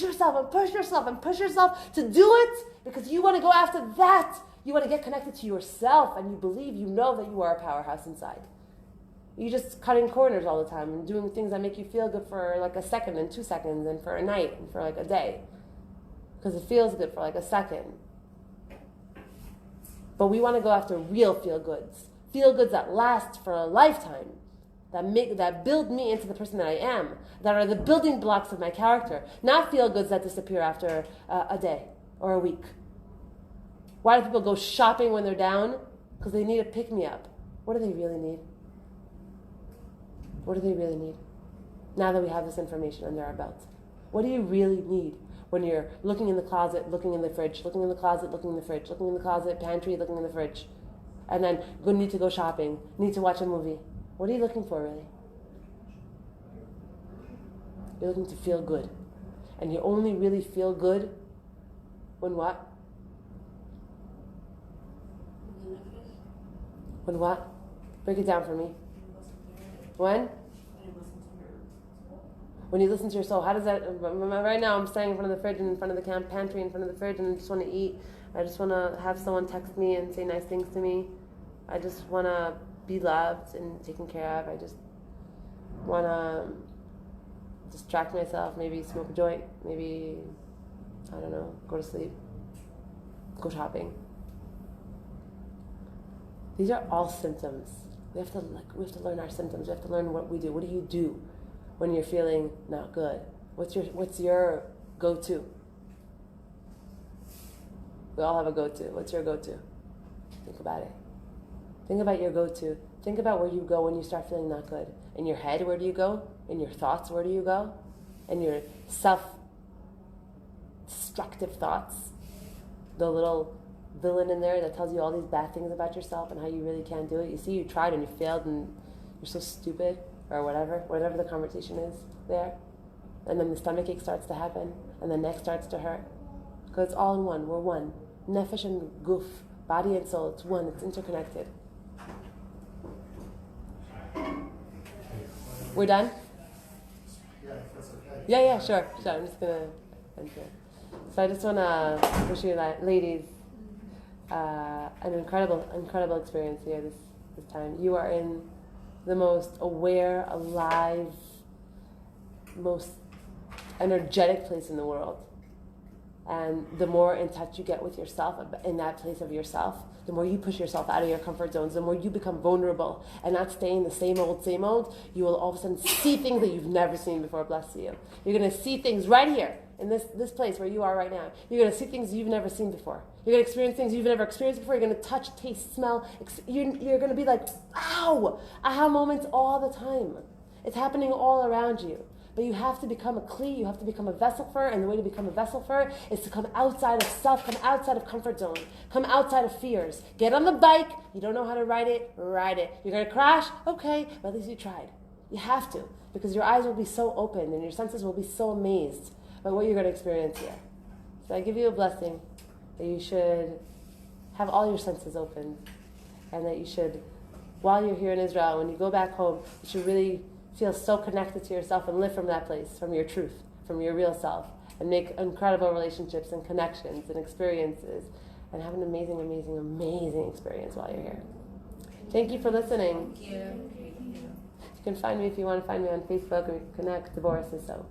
it because you want to go after that. You want to get connected to yourself and you believe, you know that you are a powerhouse inside. You're just cutting corners all the time and doing things that make you feel good for like a second and 2 seconds and for a night and for like a day. Because it feels good for like a second. But we want to go after real feel-goods. Feel-goods that last for a lifetime. That build me into the person that I am, that are the building blocks of my character, not feel-goods that disappear after a day or a week. Why do people go shopping when they're down? Because they need a pick-me-up. What do they really need? What do they really need? Now that we have this information under our belt. What do you really need when you're looking in the closet, looking in the fridge, looking in the closet, looking in the fridge, looking in the closet, pantry, looking in the fridge, and then need to go shopping, need to watch a movie? What are you looking for, really? You're looking to feel good. And you only really feel good when what? When what? Break it down for me. When? When you listen to your soul. How does that... Right now I'm standing in front of the fridge and in front of the pantry, in front of the fridge, and I just want to eat. I just want to have someone text me and say nice things to me. I just want to be loved and taken care of. I just want to distract myself, maybe smoke a joint, maybe, I don't know, go to sleep, go shopping. These are all symptoms. We have to learn our symptoms. We have to learn what we do. What do you do when you're feeling not good? What's your go-to? We all have a go-to. What's your go-to? Think about it. Think about your go-to. Think about where you go when you start feeling not good. In your head, where do you go? In your thoughts, where do you go? In your self-destructive thoughts. The little villain in there that tells you all these bad things about yourself and how you really can't do it. You see, you tried and you failed and you're so stupid or whatever the conversation is there. And then the stomachache starts to happen and the neck starts to hurt. Because it's all in one. We're one. Nefesh and guf, body and soul, it's one. It's interconnected. We're done? Yeah, if that's okay. Yeah, sure. I'm just going to end here. So I just want to wish you ladies an incredible experience here this time. You are in the most aware, alive, most energetic place in the world. And the more in touch you get with yourself, in that place of yourself, the more you push yourself out of your comfort zones, the more you become vulnerable and not stay in the same old, you will all of a sudden see things that you've never seen before, bless you. You're going to see things right here, in this place where you are right now. You're going to see things you've never seen before. You're going to experience things you've never experienced before. You're going to touch, taste, smell. You're going to be like, wow, aha moments all the time. It's happening all around you. But you have to become a kli, you have to become a vessel for it, and the way to become a vessel for it is to come outside of self, come outside of comfort zone, come outside of fears. Get on the bike, you don't know how to ride it. You're going to crash? Okay, but at least you tried. You have to, because your eyes will be so open and your senses will be so amazed by what you're going to experience here. So I give you a blessing that you should have all your senses open, and that you should, while you're here in Israel, when you go back home, you should really feel so connected to yourself and live from that place, from your truth, from your real self, and make incredible relationships and connections and experiences, and have an amazing, amazing, amazing experience while you're here. Thank you for listening. Thank you. You can find me if you want to find me on Facebook, or you can connect. Devorah Sisso.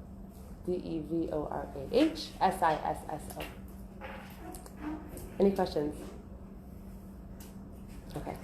DevorahSisso. Any questions? Okay.